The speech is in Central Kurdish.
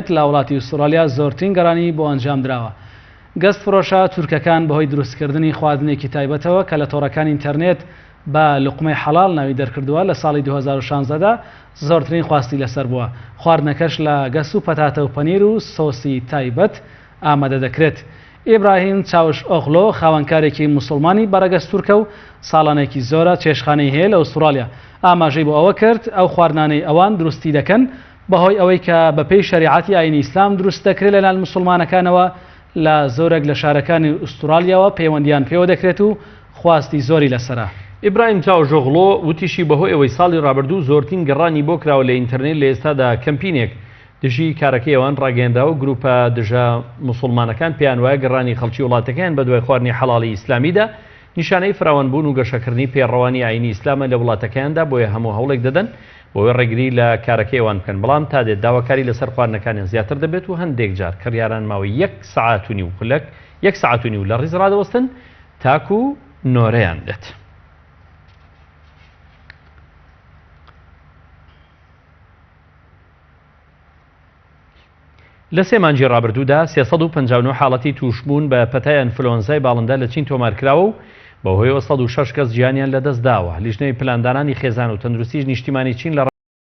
ئینتەرنێت لە وڵاتی ئوسترالیا زۆرترین گەڕانی بۆ ئەنجام درراوە. گەست فرۆشە تورکەکان بەهۆی دروستکردنی خواردنێکی تایبەتەوە کە لە تۆڕەکانی ئینتەرنێت بە لقمەی حەڵال ناوی دەرکردووە لە ساڵی 2016دا زۆرترین خواستی لەسەر بووە. خواردنەکەش لە گەس و پەتاتە و پەنیر و سۆسی تایبەت ئامادە دەکرێت. ئیبراهیم چاوش ئۆغلۆ خاوەنکارێکی موسڵمانی بەرەگەست تورکە و ساڵانێکی زۆرە چێشخانەی هەیە لە ئوسترالیا. ئاماژەی بۆ ئەوە کرد ئەو خواردنانەی ئەوان دروستی دەکەن بەهۆی ئەوەی کە بەپێی شەریعەتی ئاینی ئیسلام دروست دەکرێت لەلایەن موسڵمانەکانەوە لە زۆرێک لە شارەکانی ئوسترالیاوە پەیوەندیان پێوە دەکرێت و خواستی زۆری لەسەرە. ئیبراهیم چاوژۆغڵۆ وتیشی بەهۆی ئەوەی ساڵی ڕابردوو زۆرترین گەڕانی بۆ کراوە لە ئینتەرنێت لە ئێستادا کەمپینێک دژی کارەکەی ئەوان ڕاگەیەنراوە و گروپە دژە موسڵمانەکان پێیان وایە گەڕانی خەڵکی وڵاتەکەیان بە دوای خواردنی حەڵاڵی ئیسلامیدا نیشانەی فراوانبوون و گەشەکردنی پێڕەوانی ئاینی ئیسلامە لە وڵاتەکەیاندا بۆیە هەموو هەوڵێک دەدەن بۆی ڕێگری لە کارەکەی ئەوان بکەن. بەڵام تا دێت داواکاری لەسەر خواردنەکانیان زیاتر دەبێت و هەندێک جار کڕیاران ماوەی 1 سەعات و نیو خولەک 1 سەعات و نیو لە ڕیز ڕادەوەستن تاکو نۆرەیان دێت. لە سێ مانجی ڕابردوودا 359 حاڵەتی توشبوون بە پەتای ئەنفلۆنزای باڵندە لە چین تۆمارکراوە و بەهۆیەوە 106 کەس گیانیان لەدەست داوە. لیژنەی پلاندانانی خێزان و تەندروستیش نیشتیمانی چین لە